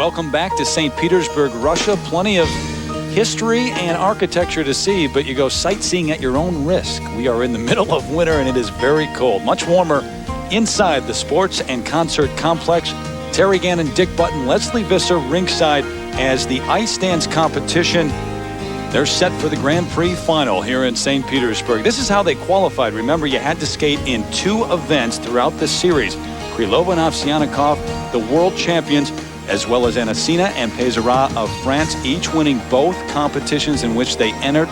Welcome back to St. Petersburg, Russia. Plenty of history and architecture to see, but you go sightseeing at your own risk. We are in the middle of winter and it is very cold. Much warmer inside the sports and concert complex. Terry Gannon, Dick Button, Leslie Visser ringside as the ice dance competition. They're set for the Grand Prix final here in St. Petersburg. This is how they qualified. Remember, you had to skate in 2 events throughout this series. Krylova and Ovsyannikov, the world champions, as well as Anissina and Peizerat of France, each winning both competitions in which they entered.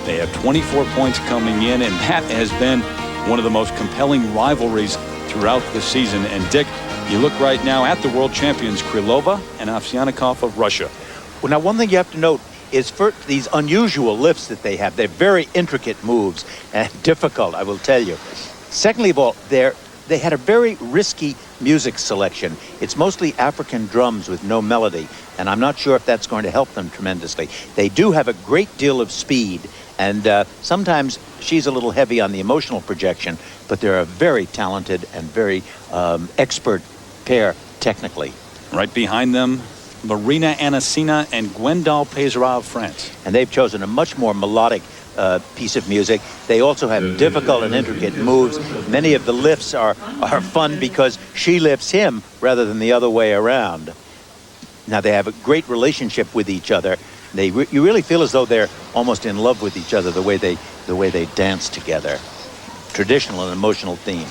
They have 24 points coming in, and that has been one of the most compelling rivalries throughout the season. And Dick, you look right now at the world champions, Krylova and Ovsyannikov of Russia. Well, now one thing you have to note is for these unusual lifts that they have, they're very intricate moves and difficult, I will tell you. Secondly of all, they had a very risky music selection. It's mostly African drums with no melody, and I'm not sure if that's going to help them tremendously. They do have a great deal of speed, and sometimes she's a little heavy on the emotional projection, but they're a very talented and very expert pair technically. Right behind them, Marina, Anissina, and Gwendal, Peizerat of France. And they've chosen a much more melodic piece of music. They also have difficult and intricate moves. Many of the lifts are fun because she lifts him rather than the other way around. Now they have a great relationship with each other. You really feel as though they're almost in love with each other, the way they dance together. Traditional and emotional theme.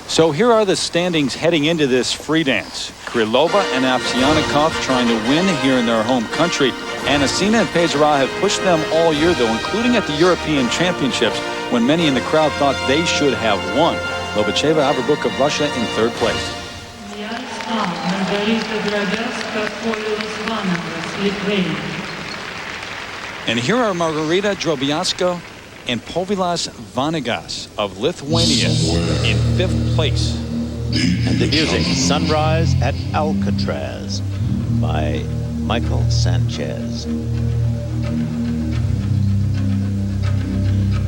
So here are the standings heading into this free dance. Krylova and Ovsyannikov trying to win here in their home country. Anissina and Peizerat have pushed them all year, though, including at the European Championships, when many in the crowd thought they should have won. Lobacheva, Averbukh of Russia in 3rd place. Margarita, Drobiazko, Povilas, Vanagas, and here are Margarita, Drobiazko, and Povilas Vanagas of Lithuania in 5th place. And the music, Sunrise at Alcatraz by Michael Sanchez.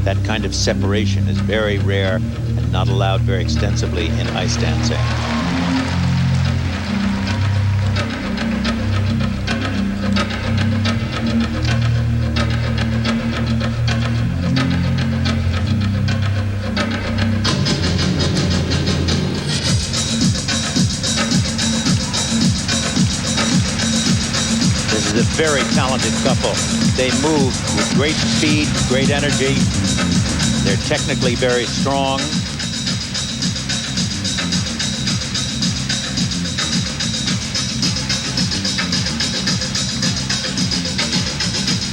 That kind of separation is very rare and not allowed very extensively in ice dancing. A very talented couple. They move with great speed, great energy. They're technically very strong.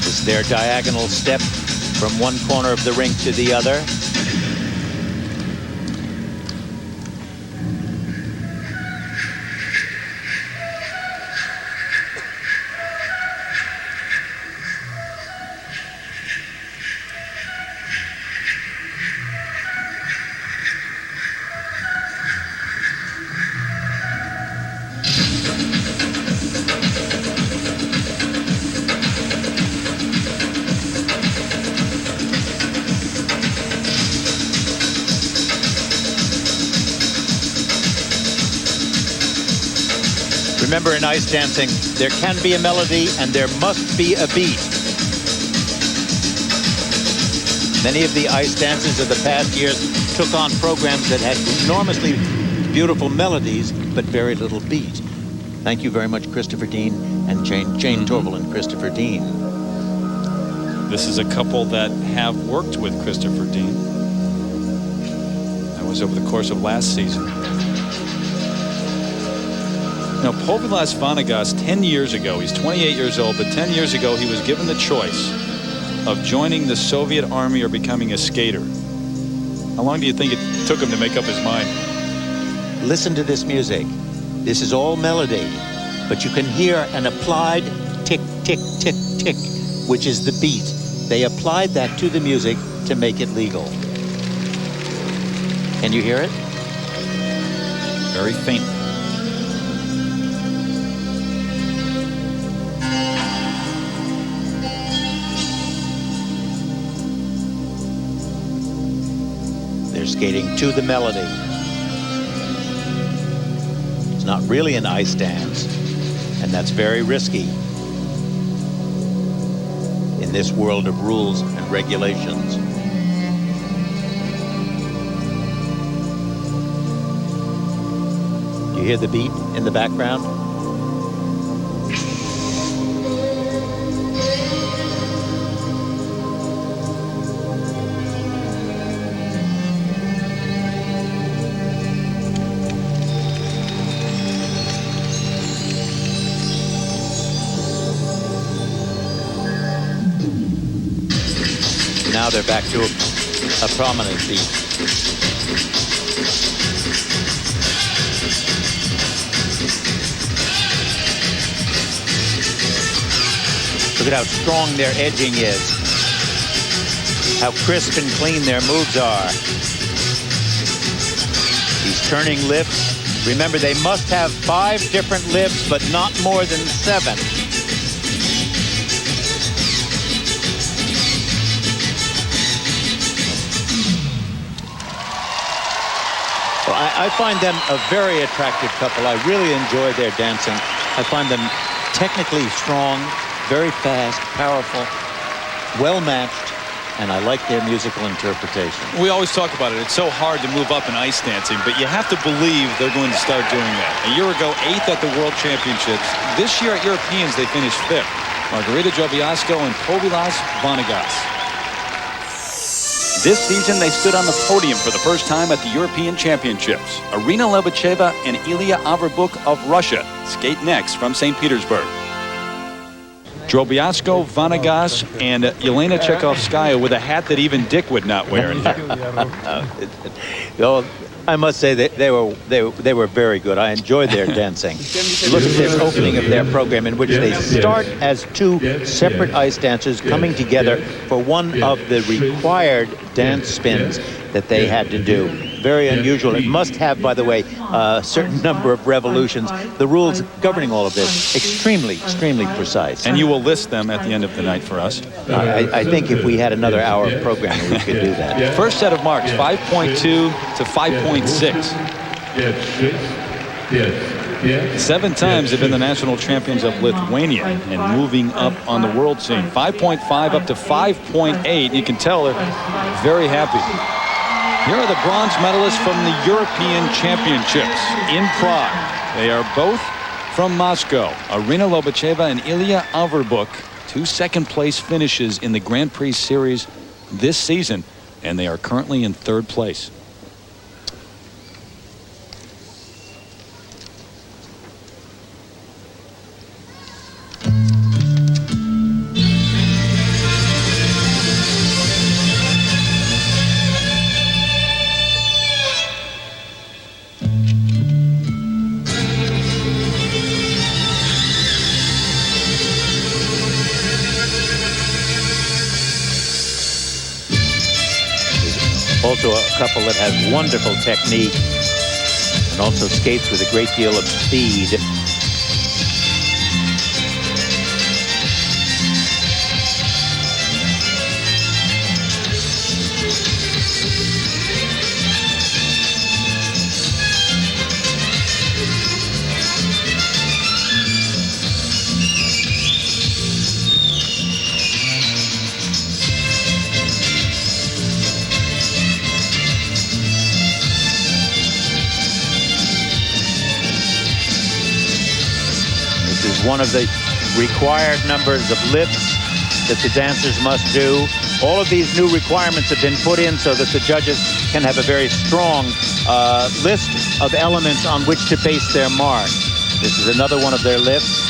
This is their diagonal step from one corner of the rink to the other. Remember, in ice dancing, there can be a melody and there must be a beat. Many of the ice dancers of the past years took on programs that had enormously beautiful melodies, but very little beat. Thank you very much, Christopher Dean and Jane Torval and Christopher Dean. This is a couple that have worked with Christopher Dean. That was over the course of last season. Now, Povilas Vanagas, 10 years ago, he's 28 years old, but 10 years ago he was given the choice of joining the Soviet army or becoming a skater. How long do you think it took him to make up his mind? Listen to this music. This is all melody, but you can hear an applied tick, tick, tick, tick, which is the beat. They applied that to the music to make it legal. Can you hear it? Very faint. They're skating to the melody. It's not really an ice dance. And that's very risky in this world of rules and regulations. You hear the beat in the background? Now they're back to a prominent beat. Look at how strong their edging is. How crisp and clean their moves are. These turning lifts. Remember, they must have 5 different lifts, but not more than 7. Well, I find them a very attractive couple. I really enjoy their dancing. I find them technically strong, very fast, powerful, well-matched, and I like their musical interpretation. We always talk about it. It's so hard to move up in ice dancing, but you have to believe they're going to start doing that. A year ago, 8th at the World Championships. This year at Europeans, they finished 5th. Margarita, Drobiazko, and Povilas, Vanagas. This season, they stood on the podium for the first time at the European Championships. Irina, Lobacheva, and Ilia Averbukh of Russia skate next from St. Petersburg. Drobiazko, Vanagas, and Yelena Chekhovskaya with a hat that even Dick would not wear in here. Well, I must say that they were very good. I enjoyed their dancing. Look at this opening of their program, in which they start as 2 separate ice dancers coming together for one of the required dance spins that they had to do. Very unusual. It must have, by the way, a certain number of revolutions. The rules governing all of this, extremely precise. And you will list them at the end of the night for us. I think if we had another hour of programming, we could do that. First set of marks, 5.2 to 5.6. 7 times they've been the national champions of Lithuania and moving up on the world scene. 5.5 up to 5.8. You can tell they're very happy. Here are the bronze medalists from the European Championships in Prague. They are both from Moscow. Irina Lobacheva and Ilia Averbukh, 2 second-place finishes in the Grand Prix series this season, and they are currently in 3rd place. Also a couple that has wonderful technique and also skates with a great deal of speed. One of the required numbers of lifts that the dancers must do. All of these new requirements have been put in so that the judges can have a very strong list of elements on which to base their mark. This is another one of their lifts.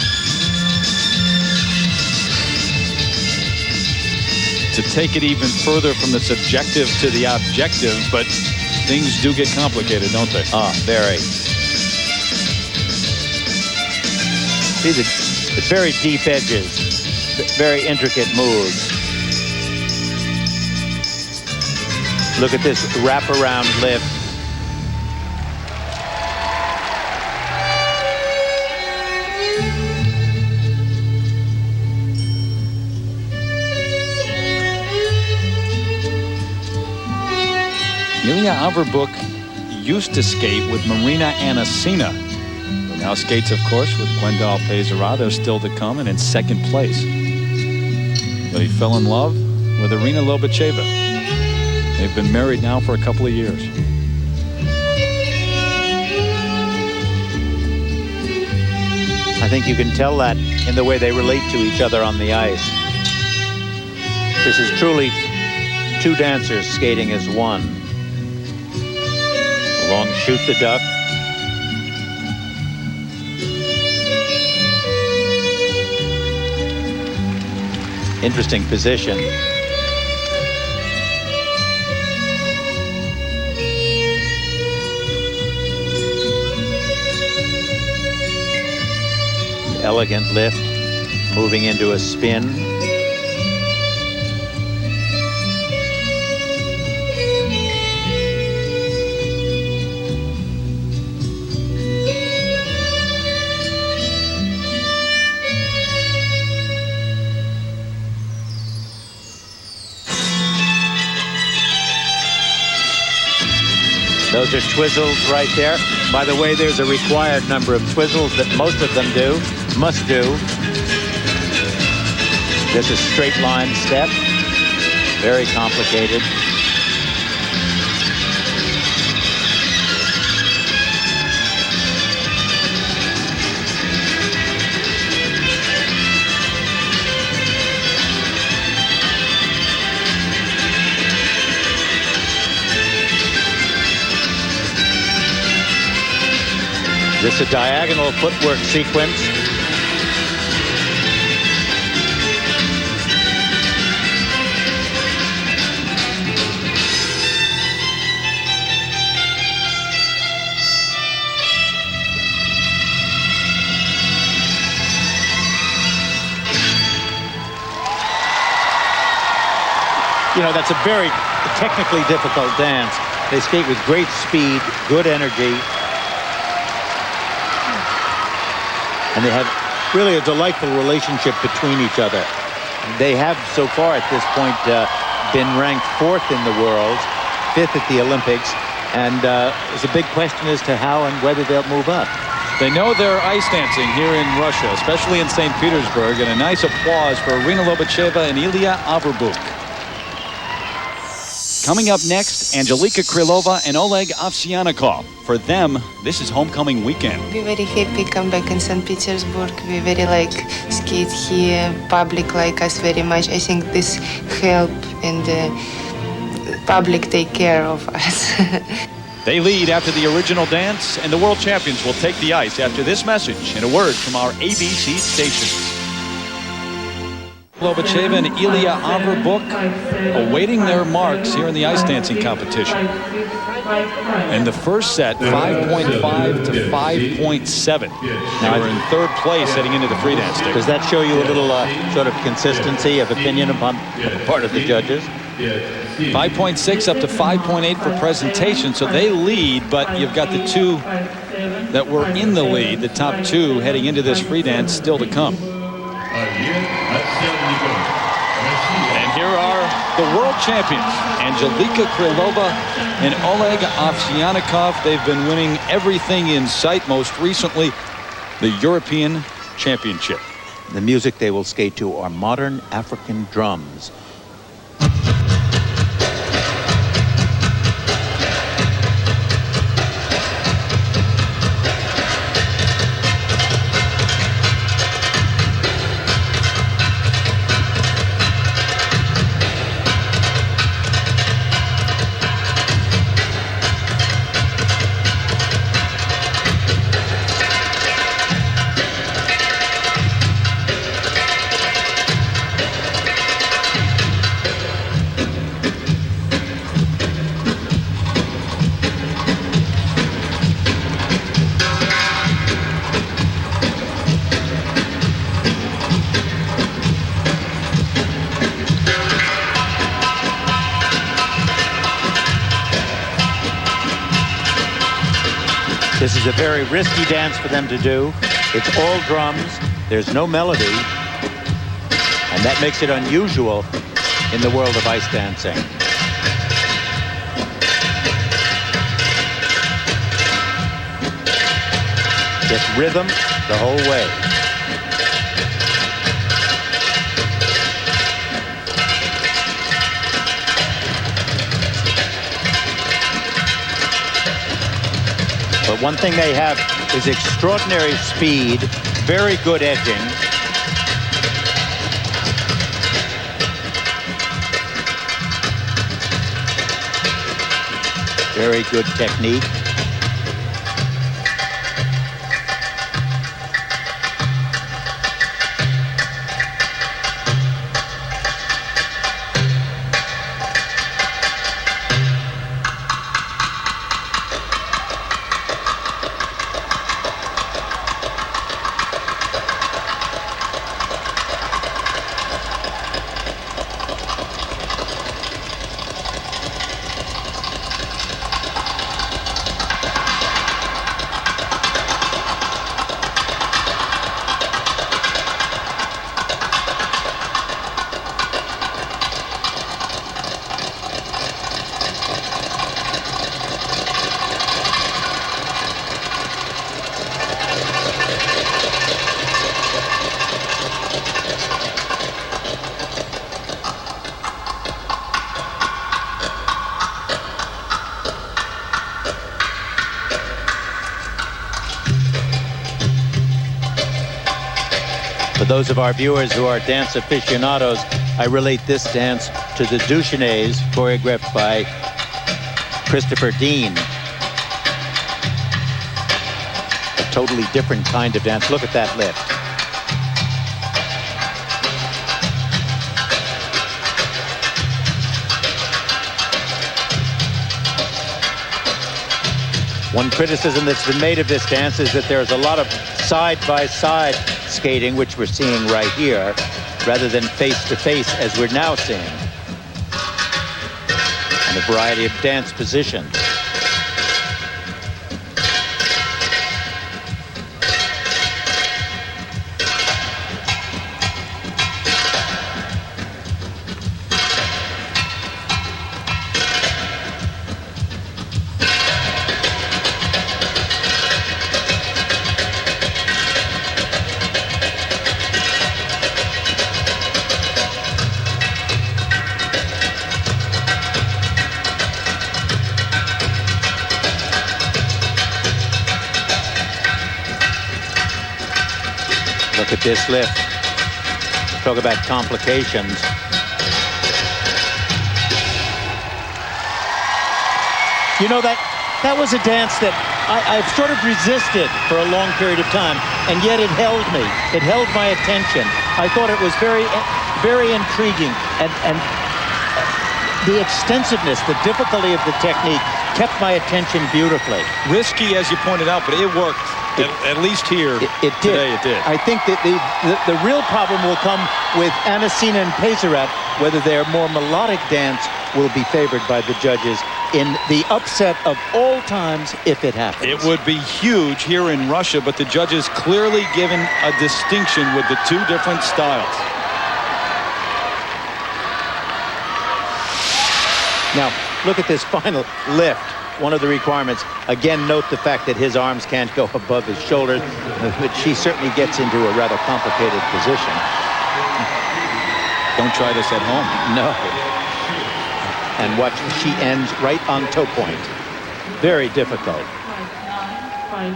To take it even further from the subjective to the objective, but things do get complicated, don't they? Very. See the very deep edges, very intricate moves. Look at this wraparound lift. Ilia Averbukh used to skate with Marina Anissina. Now skates, of course, with Gwendal, Peizerat. They're still to come, and in second place. But he fell in love with Irina Lobacheva. They've been married now for a couple of years. I think you can tell that in the way they relate to each other on the ice. This is truly two dancers skating as one. Long shoot the duck. Interesting position. Elegant lift, moving into a spin. Those are twizzles right there. By the way, there's a required number of twizzles that most of them must do. This is straight line step. Very complicated. This is a diagonal footwork sequence. You know, that's a very technically difficult dance. They skate with great speed, good energy. And they have really a delightful relationship between each other. They have so far at this point been ranked 4th in the world, 5th at the Olympics, and there's a big question as to how and whether they'll move up. They know they're ice dancing here in Russia, especially in St. Petersburg, and a nice applause for Irina Lobacheva and Ilia Averbukh. Coming up next, Anjelika Krylova and Oleg Ovsyannikov. For them, this is homecoming weekend. We're very happy come back in St. Petersburg. We very like skate here. Public like us very much. I think this help and the public take care of us. They lead after the original dance, and the world champions will take the ice after this message and a word from our ABC stations. Lobacheva and Ilia Averbukh awaiting their marks here in the ice dancing competition. In the first set, 5.5 to 5.7. Now we're in 3rd place heading into the free dance. Does that show you a little sort of consistency of opinion upon the part of the judges? 5.6 up to 5.8 for presentation, so they lead, but you've got the two that were in the lead, the top two heading into this free dance, still to come. And here are the world champions, Anjelika Krylova and Oleg Ovsyannikov. They've been winning everything in sight, most recently the European Championship. The music they will skate to are modern African drums. This is a very risky dance for them to do. It's all drums. There's no melody. And that makes it unusual in the world of ice dancing. Just rhythm the whole way. But one thing they have is extraordinary speed, very good edging. Very good technique. For those of our viewers who are dance aficionados, I relate this dance to the Duchenes, choreographed by Christopher Dean. A totally different kind of dance. Look at that lift. One criticism that's been made of this dance is that there's a lot of side-by-side skating, which we're seeing right here, rather than face-to-face, as we're now seeing. And a variety of dance positions. Look at this lift. Talk about complications. You know, that was a dance that I've sort of resisted for a long period of time, and yet it held me. It held my attention. I thought it was very, very intriguing, and the extensiveness, the difficulty of the technique kept my attention beautifully. Risky, as you pointed out, but it worked. At least here it did. Today it did. I think that the real problem will come with Anissina and Peizerat, whether their more melodic dance will be favored by the judges in the upset of all times if it happens. It would be huge here in Russia, but the judges clearly given a distinction with the two different styles. Now, look at this final lift. One of the requirements, again, note the fact that his arms can't go above his shoulders, but she certainly gets into a rather complicated position. Don't try this at home. No. And watch, she ends right on toe point. Very difficult. 5'9",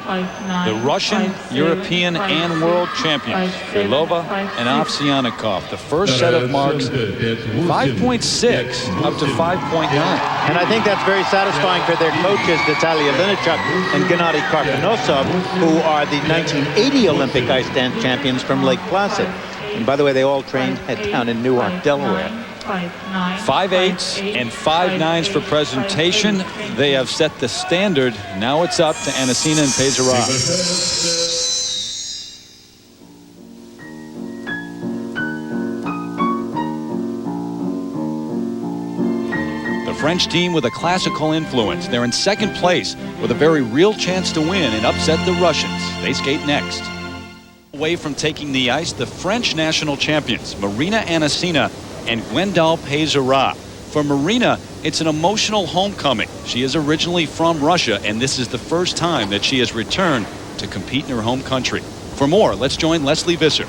5'9", The Russian, 5'7", European, and world champions, 5'7", Krylova and 5'6". Ovsyannikov. The first set of marks, 5.6 up to 5.9. And I think that's very satisfying for their coaches, Natalia Linichuk and Gennady Karponosov, who are the 1980 Olympic ice dance champions from Lake Placid. And by the way, they all trained down in Newark, Delaware. 5.8s and 5.9s for presentation. They have set the standard. Now it's up to Anissina and Peizerat. The French team with a classical influence. They're in second place with a very real chance to win and upset the Russians. They skate next. Away from taking the ice, the French national champions, Marina Anissina and Gwendal Peizerat. For Marina, it's an emotional homecoming. She is originally from Russia, and this is the first time that she has returned to compete in her home country. For more, let's join Leslie Visser.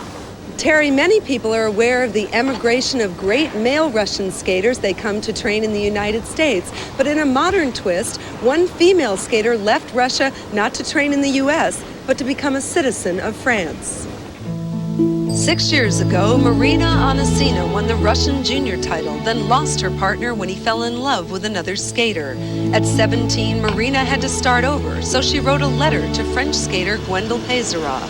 Terry, many people are aware of the emigration of great male Russian skaters. They come to train in the United States. But in a modern twist, one female skater left Russia not to train in the U.S., but to become a citizen of France. 6 years ago, Marina Anissina won the Russian junior title, then lost her partner when he fell in love with another skater. At 17, Marina had to start over, so she wrote a letter to French skater Gwendal Peizerat.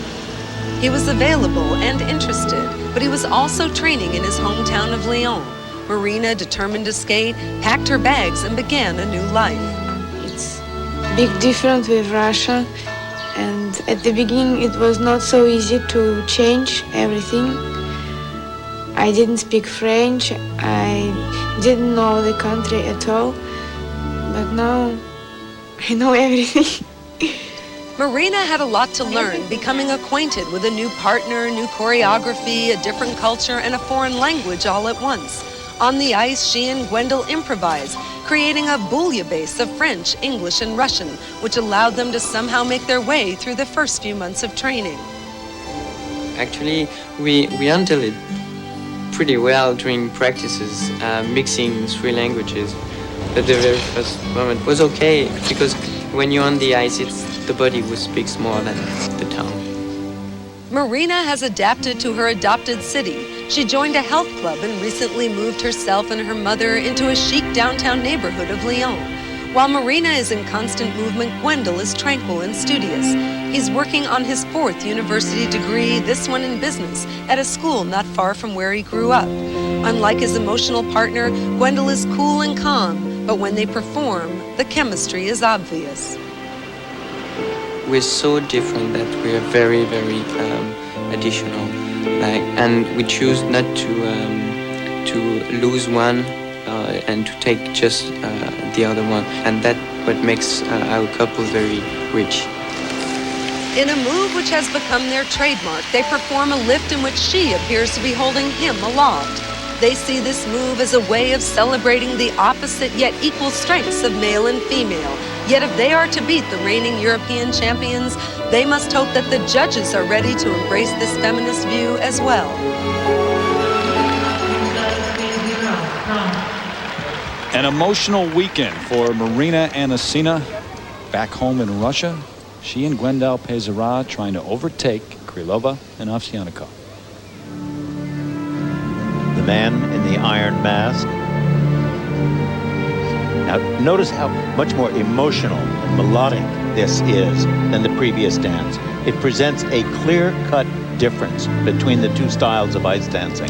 He was available and interested, but he was also training in his hometown of Lyon. Marina, determined to skate, packed her bags and began a new life. It's big difference with Russia, and at the beginning it was not so easy to change everything. I didn't speak French, I didn't know the country at all, but now I know everything. Marina had a lot to learn, becoming acquainted with a new partner, new choreography, a different culture, and a foreign language all at once. On the ice, she and Gwendal improvised, creating a bouillabaisse of French, English, and Russian, which allowed them to somehow make their way through the first few months of training. Actually, we handled it pretty well during practices, mixing three languages. But the very first moment was okay, because when you're on the ice, it's the body who speaks more than the tongue. Marina has adapted to her adopted city. She joined a health club and recently moved herself and her mother into a chic downtown neighborhood of Lyon. While Marina is in constant movement, Gwendal is tranquil and studious. He's working on his 4th university degree, this one in business, at a school not far from where he grew up. Unlike his emotional partner, Gwendal is cool and calm, but when they perform, the chemistry is obvious. We're so different that we're very, very additional. And we choose not to lose one and to take just the other one. And that's what makes our couple very rich. In a move which has become their trademark, they perform a lift in which she appears to be holding him aloft. They see this move as a way of celebrating the opposite yet equal strengths of male and female. Yet if they are to beat the reigning European champions, they must hope that the judges are ready to embrace this feminist view as well. An emotional weekend for Marina Anissina back home in Russia. She and Gwendal Peizerat trying to overtake Krylova and Ovsyannikov. The man in the iron mask. Now, notice how much more emotional and melodic this is than the previous dance. It presents a clear-cut difference between the two styles of ice dancing.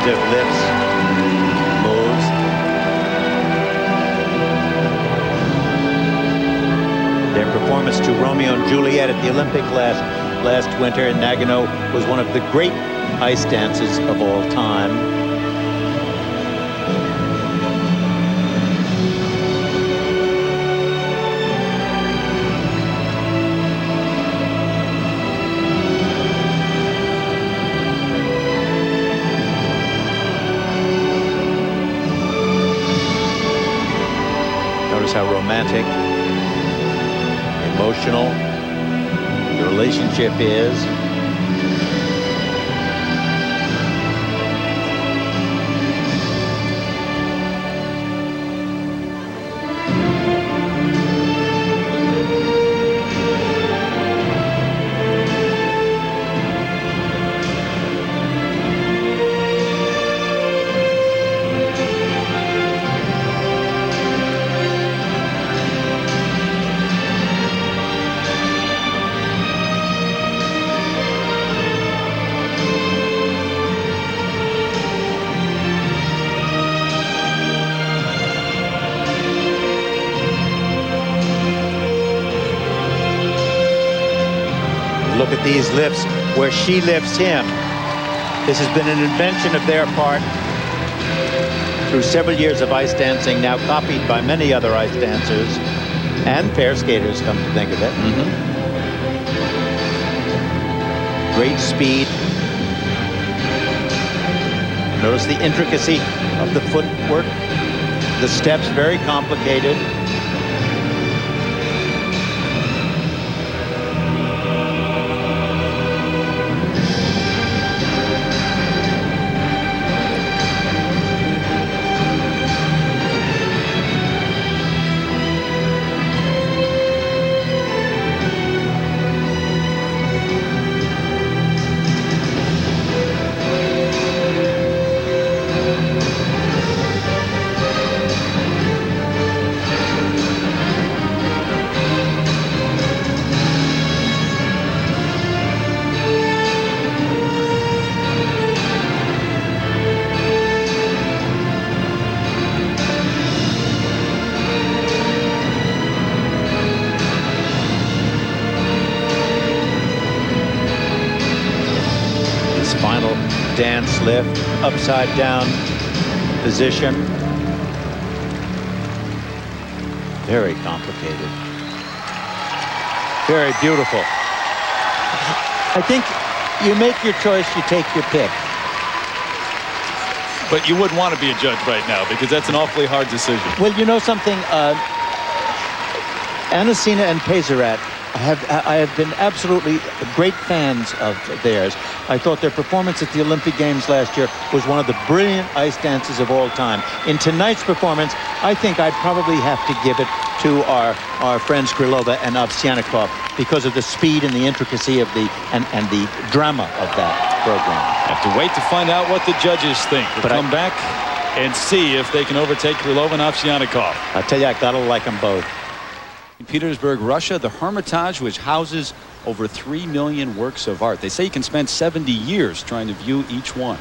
Lifts, moves. Their performance to Romeo and Juliet at the Olympic last winter in Nagano was one of the great ice dances of all time. How romantic, emotional the relationship is. these lifts where she lifts him. This has been an invention of their part through several years of ice dancing, now copied by many other ice dancers and pair skaters, come to think of it. Great speed. Notice the intricacy of the footwork. The steps very complicated. Final dance lift, upside down position. Very complicated. Very beautiful. I think you make your choice, you take your pick. But you wouldn't want to be a judge right now because that's an awfully hard decision. Well, you know something? Anissina and Peizerat, I have been absolutely great fans of theirs. I thought their performance at the Olympic Games last year was one of the brilliant ice dances of all time. In tonight's performance, I think I'd probably have to give it to our friends Krylova and Ovsyannikov because of the speed and the intricacy of the and the drama of that program. Have to wait to find out what the judges think. We'll come back and see if they can overtake Krylova and Ovsyannikov. I tell you, I gotta like them both. In Petersburg, Russia, the Hermitage, which houses over 3 million works of art. They say you can spend 70 years trying to view each one.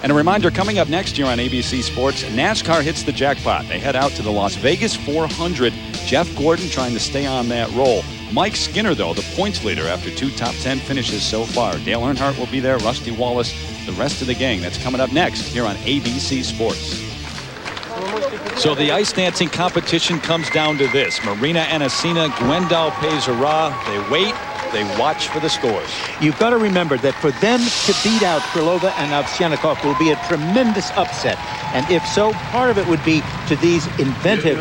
And a reminder, coming up next year on ABC Sports, NASCAR hits the jackpot. They head out to the Las Vegas 400. Jeff Gordon trying to stay on that roll. Mike Skinner, though, the points leader after 2 top 10 finishes so far. Dale Earnhardt will be there, Rusty Wallace, the rest of the gang. That's coming up next here on ABC Sports. So the ice dancing competition comes down to this. Marina, Anissina, Gwendal, Peizerat. They wait. They watch for the scores. You've got to remember that for them to beat out Krylova and Ovsyannikov will be a tremendous upset. And if so, part of it would be to these inventive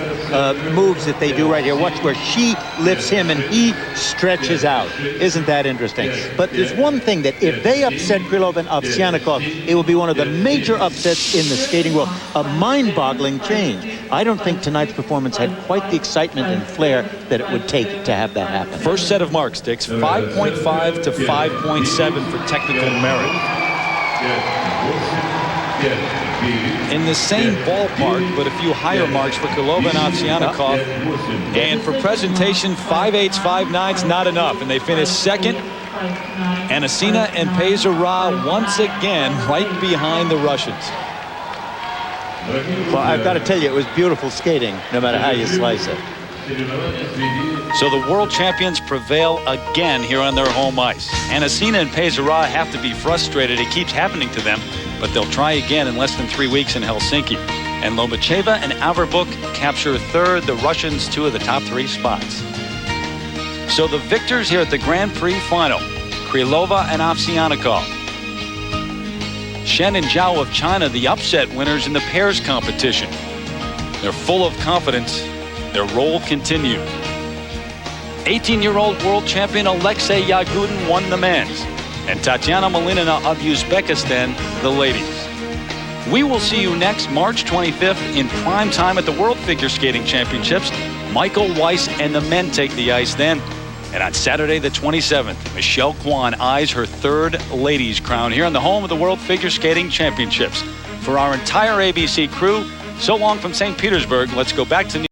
moves that they do right here. Watch where she lifts him and he stretches out. Isn't that interesting? But there's one thing that if they upset Krylova and Ovsyannikov, it will be one of the major upsets in the skating world. A mind-boggling change. I don't think tonight's performance had quite the excitement and flair that it would take to have that happen. First set of marks, Dix. 5.5 to 5.7 for technical merit. In the same ballpark, but a few higher marks for Krylova and Ovsyannikov. And for presentation, 5.8s, 5.9s, not enough. And they finished second. Anissina and Peizerat once again right behind the Russians. Well, I've got to tell you, it was beautiful skating, no matter how you slice it. So the world champions prevail again here on their home ice. Anissina and Peizerat have to be frustrated. It keeps happening to them, but they'll try again in less than 3 weeks in Helsinki. And Lobacheva and Averbukh capture third. The Russians 2 of the top 3 spots. So the victors here at the Grand Prix final, Krylova and Ovsyannikov. Shen and Zhao of China, the upset winners in the pairs competition. They're full of confidence. Their role continues. 18-year-old world champion Alexei Yagudin won the men's, and Tatiana Malinina of Uzbekistan the ladies. We will see you next March 25th in prime time at the World Figure Skating Championships. Michael Weiss and the men take the ice then. And on Saturday the 27th, Michelle Kwan eyes her 3rd ladies crown here on the home of the World Figure Skating Championships. For our entire ABC crew, so long from St. Petersburg, let's go back to